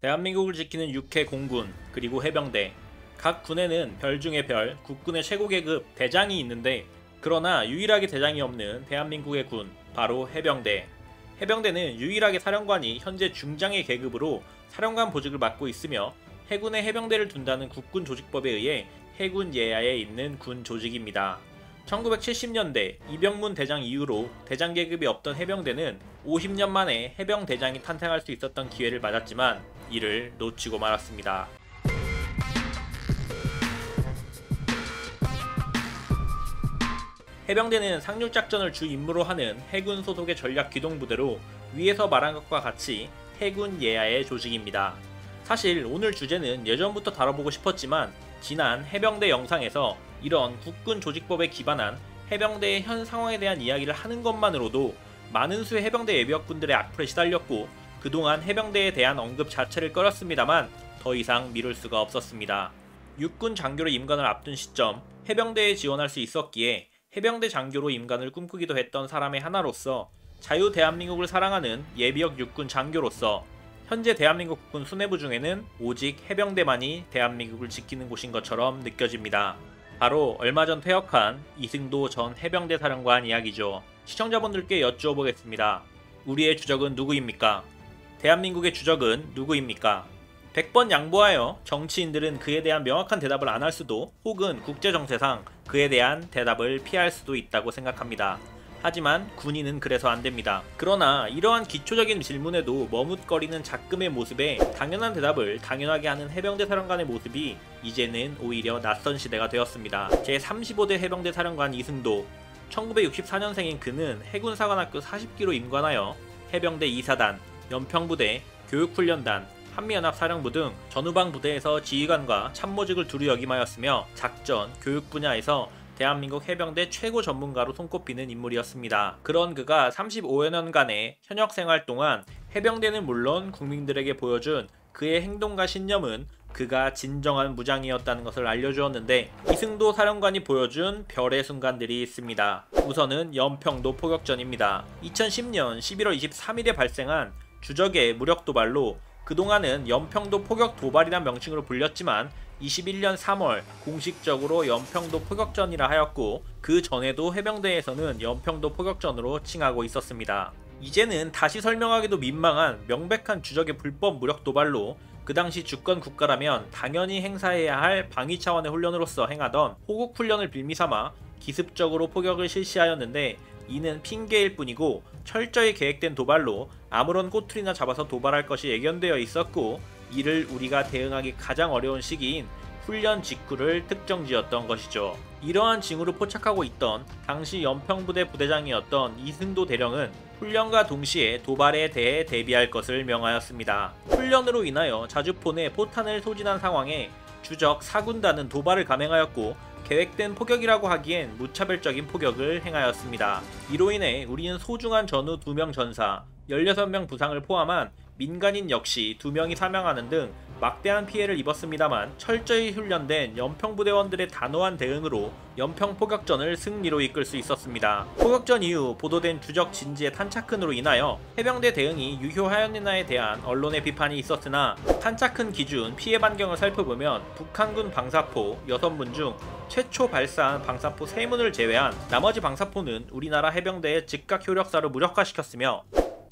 대한민국을 지키는 육해 공군, 그리고 해병대. 각 군에는 별 중에 별, 국군의 최고 계급 대장이 있는데, 그러나 유일하게 대장이 없는 대한민국의 군, 바로 해병대. 해병대는 유일하게 사령관이 현재 중장의 계급으로 사령관 보직을 맡고 있으며, 해군에 해병대를 둔다는 국군 조직법에 의해 해군 예하에 있는 군 조직입니다. 1970년대 이병문 대장 이후로 대장 계급이 없던 해병대는 50년 만에 해병 대장이 탄생할 수 있었던 기회를 맞았지만 이를 놓치고 말았습니다. 해병대는 상륙작전을 주 임무로 하는 해군 소속의 전략기동부대로 위에서 말한 것과 같이 해군 예하의 조직입니다. 사실 오늘 주제는 예전부터 다뤄보고 싶었지만 지난 해병대 영상에서 이런 국군 조직법에 기반한 해병대의 현 상황에 대한 이야기를 하는 것만으로도 많은 수의 해병대 예비역분들의 악플에 시달렸고 그동안 해병대에 대한 언급 자체를 꺼렸습니다만 더 이상 미룰 수가 없었습니다. 육군 장교로 임관을 앞둔 시점 해병대에 지원할 수 있었기에 해병대 장교로 임관을 꿈꾸기도 했던 사람의 하나로서 자유 대한민국을 사랑하는 예비역 육군 장교로서 현재 대한민국 국군 수뇌부 중에는 오직 해병대만이 대한민국을 지키는 곳인 것처럼 느껴집니다. 바로 얼마 전 퇴역한 이승도 전 해병대 사령관 이야기죠. 시청자분들께 여쭈어 보겠습니다. 우리의 주적은 누구입니까? 대한민국의 주적은 누구입니까? 100번 양보하여 정치인들은 그에 대한 명확한 대답을 안 할 수도 혹은 국제정세상 그에 대한 대답을 피할 수도 있다고 생각합니다. 하지만 군인은 그래서 안됩니다. 그러나 이러한 기초적인 질문에도 머뭇거리는 작금의 모습에 당연한 대답을 당연하게 하는 해병대 사령관의 모습이 이제는 오히려 낯선 시대가 되었습니다. 제35대 해병대 사령관 이승도, 1964년생인 그는 해군사관학교 40기로 임관하여 해병대 2사단, 연평부대, 교육훈련단, 한미연합사령부 등 전후방 부대에서 지휘관과 참모직을 두루 역임하였으며 작전, 교육 분야에서 대한민국 해병대 최고 전문가로 손꼽히는 인물이었습니다. 그런 그가 35여 년간의 현역 생활 동안 해병대는 물론 국민들에게 보여준 그의 행동과 신념은 그가 진정한 무장이었다는 것을 알려주었는데 이승도 사령관이 보여준 별의 순간들이 있습니다. 우선은 연평도 포격전입니다. 2010년 11월 23일에 발생한 주적의 무력 도발로 그동안은 연평도 포격 도발이란 명칭으로 불렸지만 21년 3월 공식적으로 연평도 포격전이라 하였고 그 전에도 해병대에서는 연평도 포격전으로 칭하고 있었습니다. 이제는 다시 설명하기도 민망한 명백한 주적의 불법 무력 도발로 그 당시 주권 국가라면 당연히 행사해야 할 방위 차원의 훈련으로서 행하던 호국 훈련을 빌미삼아 기습적으로 포격을 실시하였는데 이는 핑계일 뿐이고 철저히 계획된 도발로 아무런 꼬투리나 잡아서 도발할 것이 예견되어 있었고 이를 우리가 대응하기 가장 어려운 시기인 훈련 직후를 특정지었던 것이죠. 이러한 징후를 포착하고 있던 당시 연평부대 부대장이었던 이승도 대령은 훈련과 동시에 도발에 대해 대비할 것을 명하였습니다. 훈련으로 인하여 자주포 내 포탄을 소진한 상황에 주적 4군단은 도발을 감행하였고 계획된 포격이라고 하기엔 무차별적인 포격을 행하였습니다. 이로 인해 우리는 소중한 전우 2명 전사, 16명 부상을 포함한 민간인 역시 2명이 사망하는 등 막대한 피해를 입었습니다만 철저히 훈련된 연평부대원들의 단호한 대응으로 연평포격전을 승리로 이끌 수 있었습니다. 포격전 이후 보도된 주적 진지의 탄착근으로 인하여 해병대 대응이 유효하였느냐에 대한 언론의 비판이 있었으나 탄착근 기준 피해 반경을 살펴보면 북한군 방사포 6문 중 최초 발사한 방사포 3문을 제외한 나머지 방사포는 우리나라 해병대의 즉각 효력사로 무력화시켰으며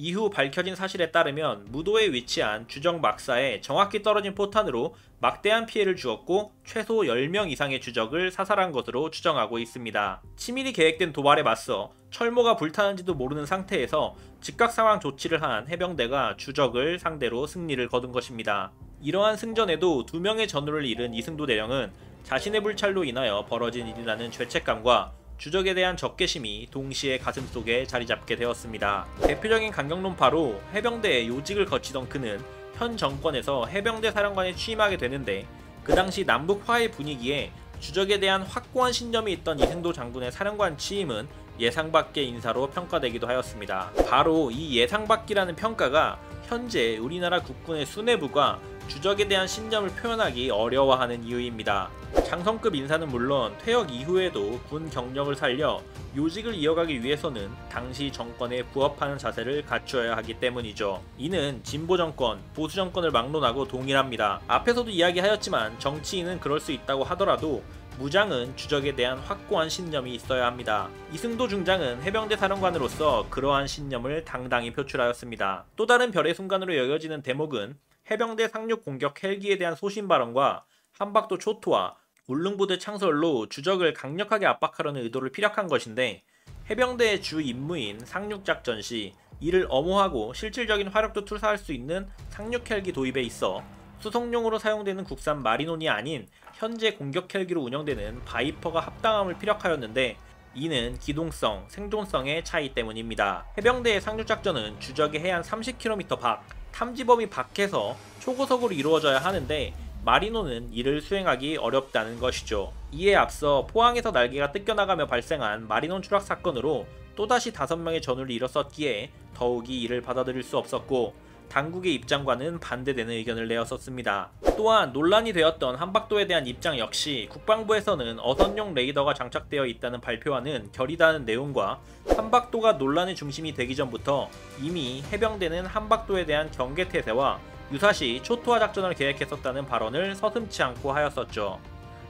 이후 밝혀진 사실에 따르면 무도에 위치한 주적 막사에 정확히 떨어진 포탄으로 막대한 피해를 주었고 최소 10명 이상의 주적을 사살한 것으로 추정하고 있습니다. 치밀히 계획된 도발에 맞서 철모가 불타는지도 모르는 상태에서 즉각 상황 조치를 한 해병대가 주적을 상대로 승리를 거둔 것입니다. 이러한 승전에도 2명의 전우를 잃은 이승도 대령은 자신의 불찰로 인하여 벌어진 일이라는 죄책감과 주적에 대한 적개심이 동시에 가슴속에 자리잡게 되었습니다. 대표적인 강경론파로 해병대의 요직을 거치던 그는 현 정권에서 해병대 사령관에 취임하게 되는데 그 당시 남북 화해 분위기에 주적에 대한 확고한 신념이 있던 이승도 장군의 사령관 취임은 예상밖의 인사로 평가되기도 하였습니다. 바로 이 예상밖이라는 평가가 현재 우리나라 국군의 수뇌부가 주적에 대한 신념을 표현하기 어려워하는 이유입니다. 장성급 인사는 물론 퇴역 이후에도 군 경력을 살려 요직을 이어가기 위해서는 당시 정권에 부합하는 자세를 갖추어야 하기 때문이죠. 이는 진보 정권, 보수 정권을 막론하고 동일합니다. 앞에서도 이야기하였지만 정치인은 그럴 수 있다고 하더라도 무장은 주적에 대한 확고한 신념이 있어야 합니다. 이승도 중장은 해병대 사령관으로서 그러한 신념을 당당히 표출하였습니다. 또 다른 별의 순간으로 여겨지는 대목은 해병대 상륙 공격 헬기에 대한 소신 발언과 한박도 초토화, 울릉부대 창설로 주적을 강력하게 압박하려는 의도를 피력한 것인데, 해병대의 주 임무인 상륙작전 시 이를 엄호하고 실질적인 화력도 투사할 수 있는 상륙 헬기 도입에 있어 수송용으로 사용되는 국산 마리논이 아닌 현재 공격 헬기로 운영되는 바이퍼가 합당함을 피력하였는데, 이는 기동성, 생존성의 차이 때문입니다. 해병대의 상륙작전은 주적의 해안 30km 밖, 탐지 범위 밖에서 초고속으로 이루어져야 하는데 마리논은 이를 수행하기 어렵다는 것이죠. 이에 앞서 포항에서 날개가 뜯겨나가며 발생한 마리논 추락 사건으로 또다시 5명의 전우를 잃었었기에 더욱이 이를 받아들일 수 없었고, 당국의 입장과는 반대되는 의견을 내었었습니다. 또한 논란이 되었던 한박도에 대한 입장 역시 국방부에서는 어선용 레이더가 장착되어 있다는 발표와는 결이 다른 내용과, 한박도가 논란의 중심이 되기 전부터 이미 해병대는 한박도에 대한 경계태세와 유사시 초토화 작전을 계획했었다는 발언을 서슴지 않고 하였었죠.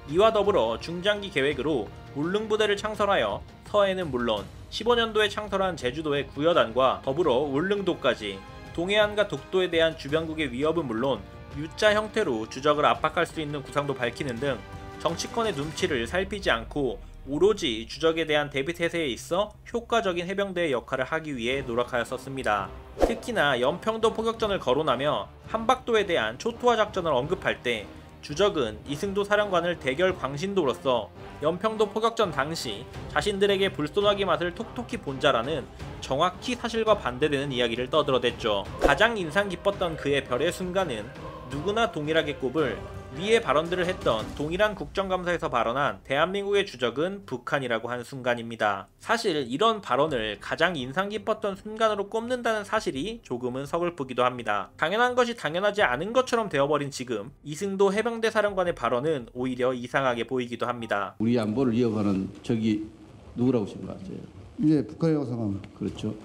이와 더불어 중장기 계획으로 울릉부대를 창설하여 서해는 물론 15년도에 창설한 제주도의 구여단과 더불어 울릉도까지 동해안과 독도에 대한 주변국의 위협은 물론 U자 형태로 주적을 압박할 수 있는 구상도 밝히는 등 정치권의 눈치를 살피지 않고 오로지 주적에 대한 대비태세에 있어 효과적인 해병대의 역할을 하기 위해 노력하였었습니다. 특히나 연평도 포격전을 거론하며 한박도에 대한 초토화 작전을 언급할 때 주적은 이승도 사령관을 대결 광신도로서 연평도 포격전 당시 자신들에게 불소나기 맛을 톡톡히 본 자라는 정확히 사실과 반대되는 이야기를 떠들어댔죠. 가장 인상 깊었던 그의 별의 순간은 누구나 동일하게 꼽을 위의 발언들을 했던 동일한 국정감사에서 발언한 대한민국의 주적은 북한이라고 한 순간입니다. 사실 이런 발언을 가장 인상 깊었던 순간으로 꼽는다는 사실이 조금은 서글프기도 합니다. 당연한 것이 당연하지 않은 것처럼 되어버린 지금 이승도 해병대 사령관의 발언은 오히려 이상하게 보이기도 합니다. 우리 안보를 위협하는 적이 누구라고 생각하세요? 예, 북한이라고 생각합니다. 그렇죠.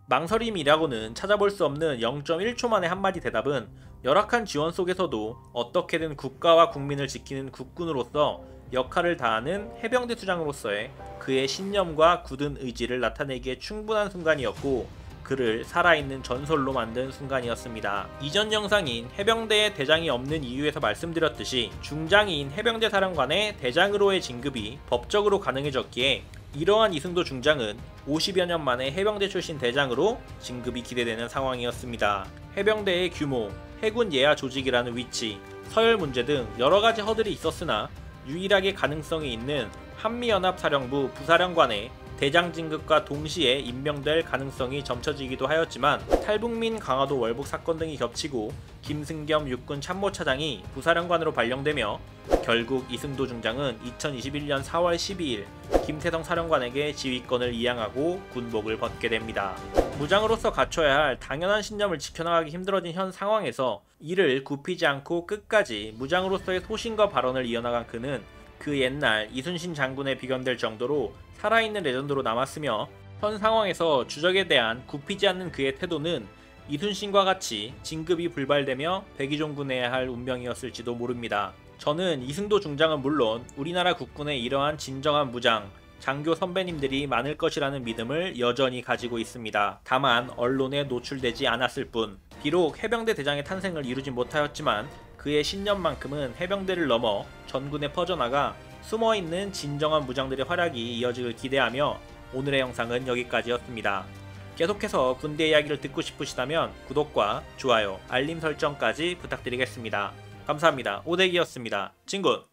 망설임이라고는 찾아볼 수 없는 0.1초 만의 한마디 대답은 열악한 지원 속에서도 어떻게든 국가와 국민을 지키는 국군으로서 역할을 다하는 해병대 수장으로서의 그의 신념과 굳은 의지를 나타내기에 충분한 순간이었고, 그를 살아있는 전설로 만든 순간이었습니다. 이전 영상인 해병대에 대장이 없는 이유에서 말씀드렸듯이 중장인 해병대 사령관의 대장으로의 진급이 법적으로 가능해졌기에 이러한 이승도 중장은 50여 년 만에 해병대 출신 대장으로 진급이 기대되는 상황이었습니다. 해병대의 규모, 해군 예하 조직이라는 위치, 서열 문제 등 여러가지 허들이 있었으나 유일하게 가능성이 있는 한미연합사령부 부사령관의 대장 진급과 동시에 임명될 가능성이 점쳐지기도 하였지만, 탈북민 강화도 월북 사건 등이 겹치고 김승겸 육군 참모차장이 부사령관으로 발령되며 결국 이승도 중장은 2021년 4월 12일 김태성 사령관에게 지휘권을 이양하고 군복을 벗게 됩니다. 무장으로서 갖춰야 할 당연한 신념을 지켜나가기 힘들어진 현 상황에서 이를 굽히지 않고 끝까지 무장으로서의 소신과 발언을 이어나간 그는 그 옛날 이순신 장군에 비견될 정도로 살아있는 레전드로 남았으며, 현 상황에서 주적에 대한 굽히지 않는 그의 태도는 이순신과 같이 진급이 불발되며 백의종군해야 할 운명이었을지도 모릅니다. 저는 이승도 중장은 물론 우리나라 국군의 이러한 진정한 무장, 장교 선배님들이 많을 것이라는 믿음을 여전히 가지고 있습니다. 다만 언론에 노출되지 않았을 뿐, 비록 해병대 대장의 탄생을 이루지 못하였지만 그의 신념만큼은 해병대를 넘어 전군에 퍼져나가 숨어있는 진정한 무장들의 활약이 이어지길 기대하며 오늘의 영상은 여기까지였습니다. 계속해서 군대 이야기를 듣고 싶으시다면 구독과 좋아요, 알림 설정까지 부탁드리겠습니다. 감사합니다. 오대기였습니다. 진군!